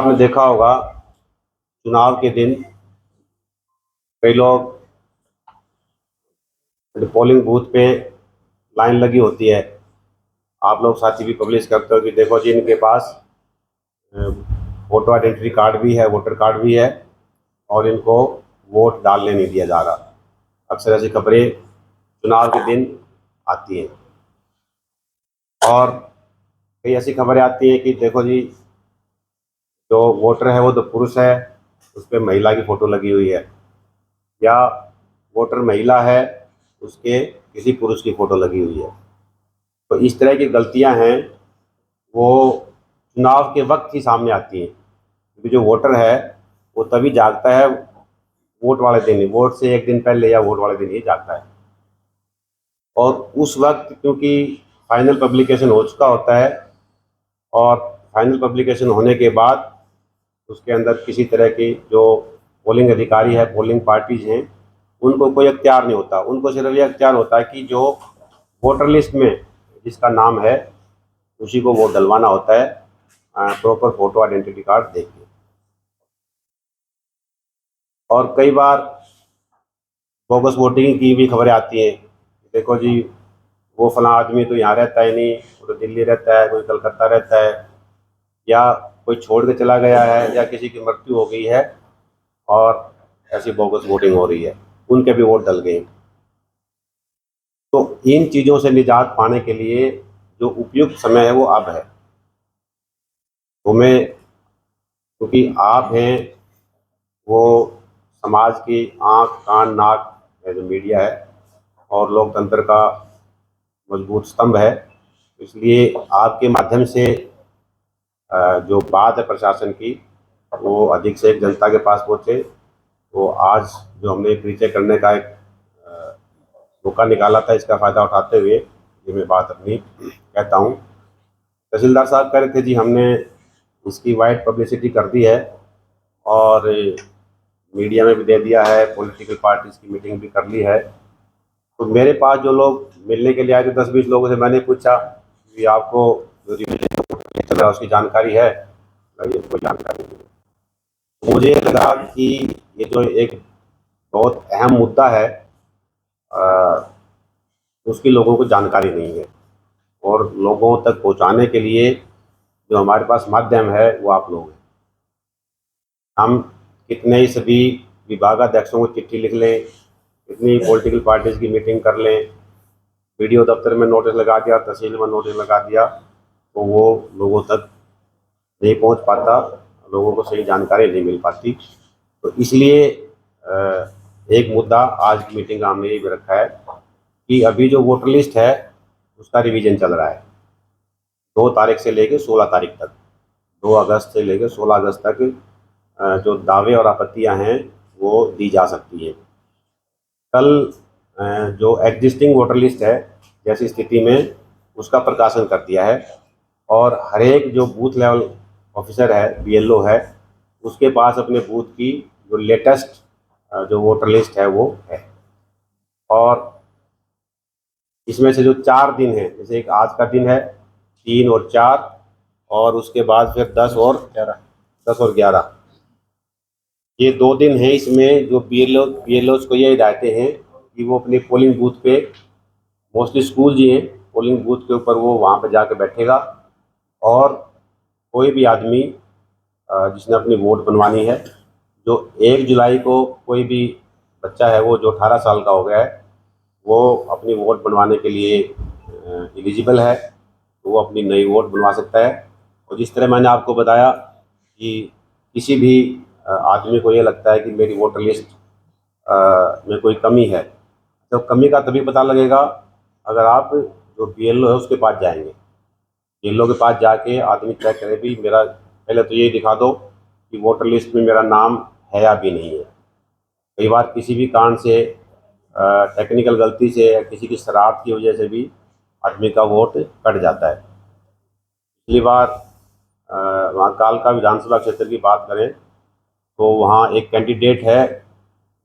आपने देखा होगा चुनाव के दिन कई लोग पोलिंग बूथ पे लाइन लगी होती है। आप लोग साथी भी पब्लिश करते हो कि देखो जी इनके पास वोटर आइडेंटिटी कार्ड भी है, वोटर कार्ड भी है और इनको वोट डालने नहीं दिया जा रहा। अक्सर ऐसी खबरें चुनाव के दिन आती हैं और कई ऐसी खबरें आती हैं कि देखो जी जो वोटर है वो तो पुरुष है, उस पर महिला की फ़ोटो लगी हुई है, या वोटर महिला है उसके किसी पुरुष की फ़ोटो लगी हुई है। तो इस तरह की गलतियां हैं वो चुनाव के वक्त ही सामने आती हैं, क्योंकि जो वोटर है वो तभी जागता है वोट वाले दिन ही, वोट से एक दिन पहले या वोट वाले दिन ही जागता है। और उस वक्त क्योंकि फाइनल पब्लिकेशन हो चुका होता है और फाइनल पब्लिकेशन होने के बाद उसके अंदर किसी तरह की जो पोलिंग अधिकारी है, पोलिंग पार्टीज हैं, उनको कोई अख्तियार नहीं होता। उनको सिर्फ ये अख्तियार होता है कि जो वोटर लिस्ट में जिसका नाम है उसी को वोट डलवाना होता है, प्रॉपर फोटो आइडेंटिटी कार्ड देखिए। और कई बार बोगस वोटिंग की भी खबरें आती हैं, देखो जी वो फला आदमी तो यहाँ रहता ही नहीं, वो तो दिल्ली रहता है, कोई कलकत्ता रहता है, या कोई छोड़ के चला गया है, या किसी की मृत्यु हो गई है और ऐसी बोगस वोटिंग हो रही है, उनके भी वोट डल गए। तो इन चीज़ों से निजात पाने के लिए जो उपयुक्त समय है वो अब है। हमें, क्योंकि आप हैं वो समाज की आँख कान नाक है, जो मीडिया है और लोकतंत्र का मजबूत स्तंभ है, इसलिए आपके माध्यम से जो बात है प्रशासन की वो अधिक से अधिक जनता के पास पहुँचे। तो आज जो हमने परिचय करने का एक मौका निकाला था, इसका फ़ायदा उठाते हुए ये मैं बात अपनी कहता हूँ। तहसीलदार साहब कह रहे थे जी हमने इसकी वाइड पब्लिसिटी कर दी है और मीडिया में भी दे दिया है, पॉलिटिकल पार्टीज़ की मीटिंग भी कर ली है। तो मेरे पास जो लोग मिलने के लिए आए थे 10-20 लोगों से मैंने पूछा कि आपको जो रिविजन चल रहा है उसकी जानकारी है? ये कोई जानकारी नहीं है। मुझे लगा कि ये जो एक बहुत अहम मुद्दा है उसकी लोगों को जानकारी नहीं है, और लोगों तक पहुंचाने के लिए जो हमारे पास माध्यम है वो आप लोग हैं। हम कितने ही सभी विभागाध्यक्षों को चिट्ठी लिख लें, कितनी पॉलिटिकल पार्टीज़ की मीटिंग कर लें, वीडियो दफ्तर में नोटिस लगा दिया, तहसील में नोटिस लगा दिया, तो वो लोगों तक नहीं पहुंच पाता, लोगों को सही जानकारी नहीं मिल पाती। तो इसलिए एक मुद्दा आज की मीटिंग का हमने ये भी रखा है कि अभी जो वोटर लिस्ट है उसका रिवीजन चल रहा है 2 तारीख से लेकर 16 तारीख तक, 2 अगस्त से लेकर 16 अगस्त तक जो दावे और आपत्तियां हैं वो दी जा सकती हैं। कल जो एग्जिस्टिंग वोटर लिस्ट है जैसी स्थिति में उसका प्रकाशन कर दिया है, और हर एक जो बूथ लेवल ऑफिसर है, बीएलओ है, उसके पास अपने बूथ की जो लेटेस्ट जो वोटर लिस्ट है वो है। और इसमें से जो 4 दिन है, जैसे एक आज का दिन है 3 और 4, और उसके बाद फिर 10 और 11, ये 2 दिन हैं। इसमें जो बीएलओ को ये हिदायतें हैं कि वो अपने पोलिंग बूथ पे, मोस्टली स्कूल जी हैं, पोलिंग बूथ के ऊपर वो वहाँ पे जाके बैठेगा, और कोई भी आदमी जिसने अपनी वोट बनवानी है, जो 1 जुलाई को कोई भी बच्चा है वो जो 18 साल का हो गया है वो अपनी वोट बनवाने के लिए एलिजिबल है, तो वो अपनी नई वोट बनवा सकता है। और जिस तरह मैंने आपको बताया कि किसी भी आदमी को ये लगता है कि मेरी वोटर लिस्ट में कोई कमी है, तो कमी का तभी पता लगेगा अगर आप जो बीएलओ है उसके पास जाएंगे। बीएलओ के पास जाके आदमी चेक करे भी मेरा, पहले तो ये दिखा दो कि वोटर लिस्ट में मेरा नाम है या भी नहीं है। कई बार किसी भी कारण से टेक्निकल गलती से या किसी की शरारत की वजह से भी आदमी का वोट कट जाता है। पिछली बार वहाँ कालका विधानसभा क्षेत्र की बात करें तो वहाँ एक कैंडिडेट है,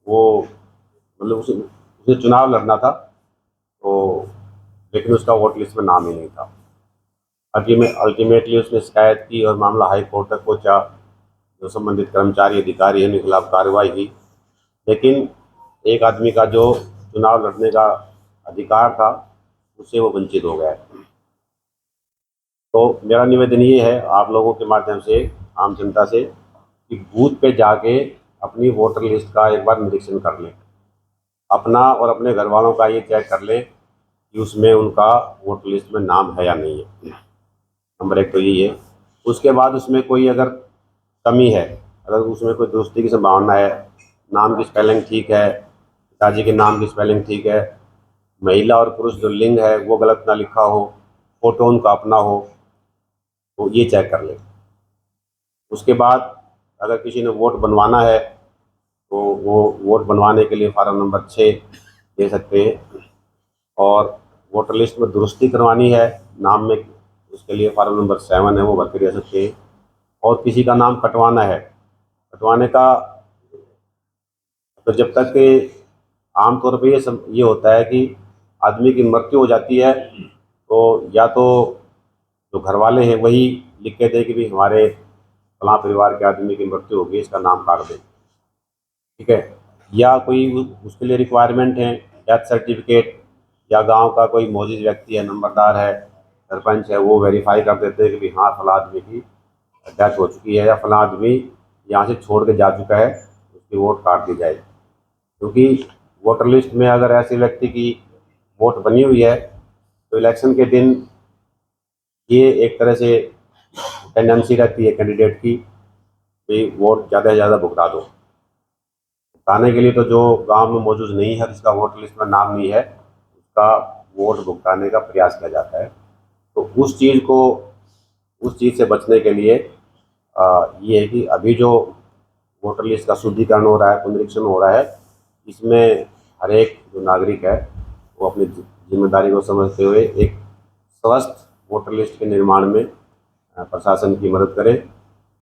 वो मतलब उसे चुनाव लड़ना था, तो लेकिन उसका वोट लिस्ट में नाम ही नहीं था। अल्टीमेटली उसने शिकायत की और मामला हाई कोर्ट तक पहुँचा, जो संबंधित कर्मचारी अधिकारी हैं उनके खिलाफ कार्रवाई की, लेकिन एक आदमी का जो चुनाव लड़ने का अधिकार था उससे वो वंचित हो गया है। तो मेरा निवेदन ये है आप लोगों के माध्यम से आम जनता से कि बूथ पे जाके अपनी वोटर लिस्ट का एक बार निरीक्षण कर लें, अपना और अपने घर वालों का ये चेक कर लें कि उसमें उनका वोटर लिस्ट में नाम है या नहीं है। नंबर एक तो यही है। उसके बाद उसमें कोई अगर कमी है, अगर उसमें कोई दुरुस्ती की संभावना है, नाम की स्पेलिंग ठीक है, पिताजी के नाम की स्पेलिंग ठीक है, महिला और पुरुष जो लिंग है वो गलत ना लिखा हो, फोटो उनका अपना हो, तो ये चेक कर लें। उसके बाद अगर किसी ने वोट बनवाना है तो वो वोट बनवाने के लिए फार्म नंबर 6 दे सकते हैं, और वोटर लिस्ट में दुरुस्ती करवानी है नाम में, उसके लिए फार्म नंबर 7 है वो भर के दे सकते हैं। और किसी का नाम कटवाना है, कटवाने का तो जब तक कि आमतौर पर ये होता है कि आदमी की मृत्यु हो जाती है तो या तो जो घर वाले हैं वही लिख के दें कि भाई हमारे फलां परिवार के आदमी की मृत्यु होगी, इसका नाम काट दें, ठीक है। या कोई उसके लिए रिक्वायरमेंट है डेथ सर्टिफिकेट, या गांव का कोई मोजिज व्यक्ति है, नंबरदार है, सरपंच है, वो वेरीफाई कर देते हैं कि भाई हाँ फलां आदमी की डेथ हो चुकी है या फलां आदमी यहाँ से छोड़ के जा चुका है, उसकी वोट काट दी जाए। क्योंकि वोटर लिस्ट में अगर ऐसे व्यक्ति की वोट बनी हुई है तो इलेक्शन के दिन ये एक तरह से टेंडेंसी रहती है कैंडिडेट की कि वोट ज़्यादा से ज़्यादा भुगता दो। भुगताने के लिए तो जो गांव में मौजूद नहीं है, जिसका वोटर लिस्ट में नाम नहीं है, उसका वोट भुगताने का प्रयास किया जाता है। तो उस चीज़ से बचने के लिए ये है कि अभी जो वोटर लिस्ट का शुद्धिकरण हो रहा है, पुनरीक्षण हो रहा है, इसमें हर एक जो नागरिक है वो अपनी जिम्मेदारी को समझते हुए एक स्वस्थ वोटर लिस्ट के निर्माण में प्रशासन की मदद करें।